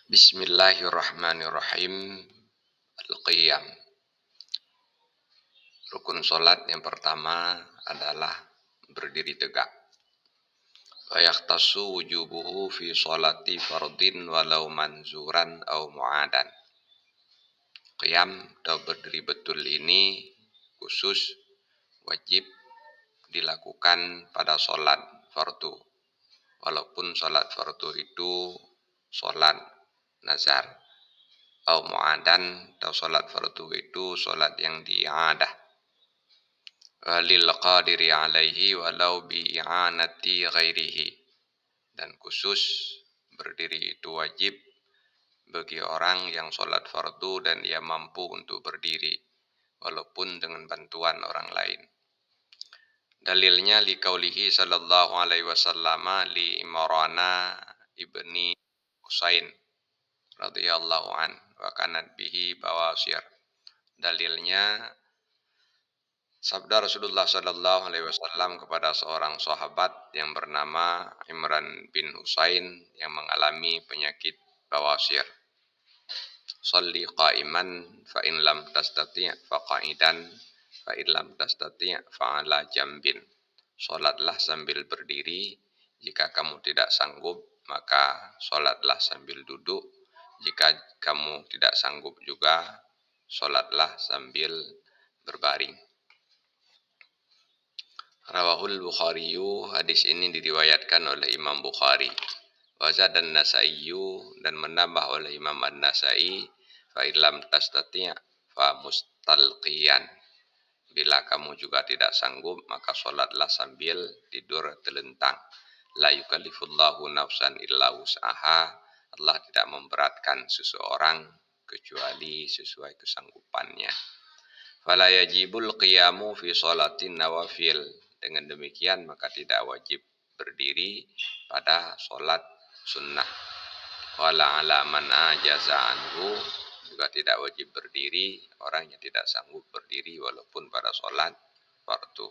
Bismillahirrahmanirrahim. Al-Qiyam. Rukun solat yang pertama adalah berdiri tegak. Wa yakhtassu wujubuhu fi sholati fardin walau manzuran au mu'adan. Qiyam atau berdiri betul ini khusus wajib dilakukan pada solat fardu. Walaupun solat fardu itu solat nazar. Au mu'adan atau solat fardu itu solat yang di'adah. Lil qadiri alaihi walau bi'anati ghairihi. Dan khusus berdiri itu wajib bagi orang yang solat fardu dan ia mampu untuk berdiri walaupun dengan bantuan orang lain. Dalilnya liqaulihi sallallahu alaihi wasallam li Imrana ibni Husain radhiyallahu an wa kanat bihi bawasir. Dalilnya sabda Rasulullah sallallahu alaihi wasallam kepada seorang sahabat yang bernama Imran bin Husain yang mengalami penyakit bawasir. Shalli qa'iman fa in lam tastati' fa qa'idan fa in lam tastati' fa 'ala jambin. Salatlah sambil berdiri, jika kamu tidak sanggup maka salatlah sambil duduk. Jika kamu tidak sanggup juga, salatlah sambil berbaring. Rawahul Bukhariyu, hadis ini diriwayatkan oleh Imam Bukhari. Wazad dan Nasaiyu, dan menambah oleh Imam An-Nasai, fa illam tastati' fa mustalqiyan. Bila kamu juga tidak sanggup, maka salatlah sambil tidur telentang. La yukallifullahu nafsan illa wus'aha. Allah tidak memberatkan seseorang kecuali sesuai kesanggupannya. Fala yajibul qiyamu fi sholatin nawafil. Dengan demikian maka tidak wajib berdiri pada solat sunnah. Wala ala man ajaza anhu. Juga tidak wajib berdiri orang yang tidak sanggup berdiri walaupun pada solat fardu.